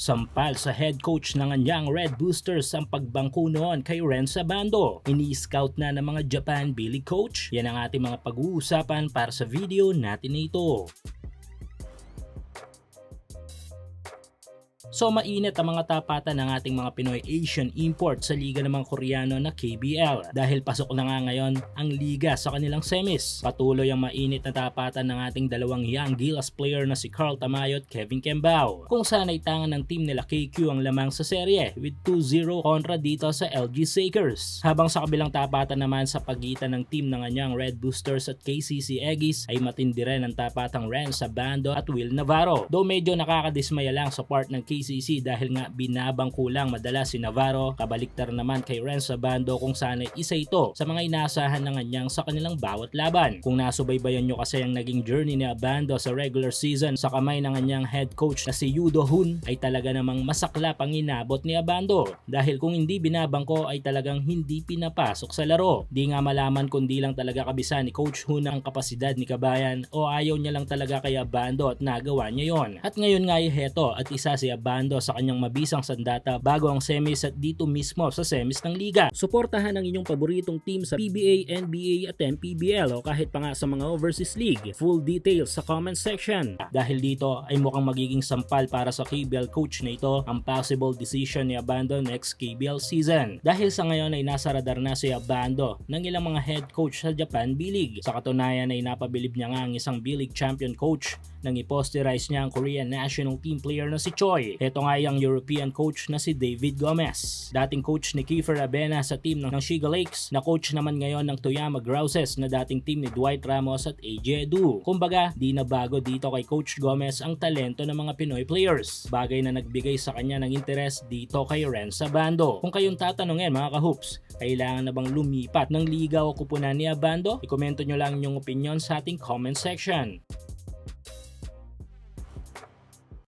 Sampal sa head coach ng anyang Red Boosters ang pagbangko noon kay Renz Abando. Ini-scout na ng mga Japan B-League coach. Yan ang ating mga pag-uusapan para sa video natin na ito. So mainit ang mga tapatan ng ating mga Pinoy Asian import sa liga ng mga Koreano na KBL dahil pasok na nga ngayon ang liga sa kanilang semis. Patuloy ang mainit na tapatan ng ating dalawang young Gilas player na si Carl Tamayo at Kevin Kembao, kung saan ay tangan ng team nila KQ ang lamang sa serye with 2-0 kontra dito sa LG Sakers. Habang sa kabilang tapatan naman sa pagitan ng team ng anyang Red Boosters at KCC Aggies ay matindi rin ang tapatang Renz Abando at Will Navarro. Though medyo nakakadismaya lang sa part ng KCC dahil nga binabangko lang madalas si Navarro, kabaliktar naman kay Renz Abando kung saan ay isa ito sa mga inaasahan ng anyang sa kanilang bawat laban. Kung nasubaybayan nyo kasi ang naging journey ni Abando sa regular season sa kamay ng anyang head coach na si Yudo Hun, ay talaga namang masaklap ang inabot ni Abando dahil kung hindi binabangko ay talagang hindi pinapasok sa laro. Di nga malaman kung di lang talaga kabisa ni Coach Hun ang kapasidad ni Kabayan o ayaw niya lang talaga kay Abando at nagawa niya yon. At ngayon nga ay heto at isa si Abando sa kanyang mabisang sandata bago ang semis at dito mismo sa semis ng liga. Suportahan ang inyong paboritong team sa PBA, NBA at MPBL o kahit pa nga sa mga overseas league. Full details sa comment section. Dahil dito ay mukhang magiging sampal para sa KBL coach na ito ang possible decision ni Abando next KBL season. Dahil sa ngayon ay nasa radar na si Abando ng ilang mga head coach sa Japan B-League. Sa katunayan ay napabilib niya nga ang isang B-League champion coach nang i-posterize niya ang Korean national team player na si Choi. Ito nga yung European coach na si David Gomez. Dating coach ni Kiefer Abena sa team ng Shiga Lakes, na coach naman ngayon ng Toyama Grouses na dating team ni Dwight Ramos at AJ Edu. Kumbaga, di na bago dito kay Coach Gomez ang talento ng mga Pinoy players. Bagay na nagbigay sa kanya ng interes dito kay Renz Abando. Kung kayong tatanungin mga ka-hoops, kailangan na bang lumipat ng liga o kupunan ni Abando? I-komento nyo lang yung opinion sa ating comment section.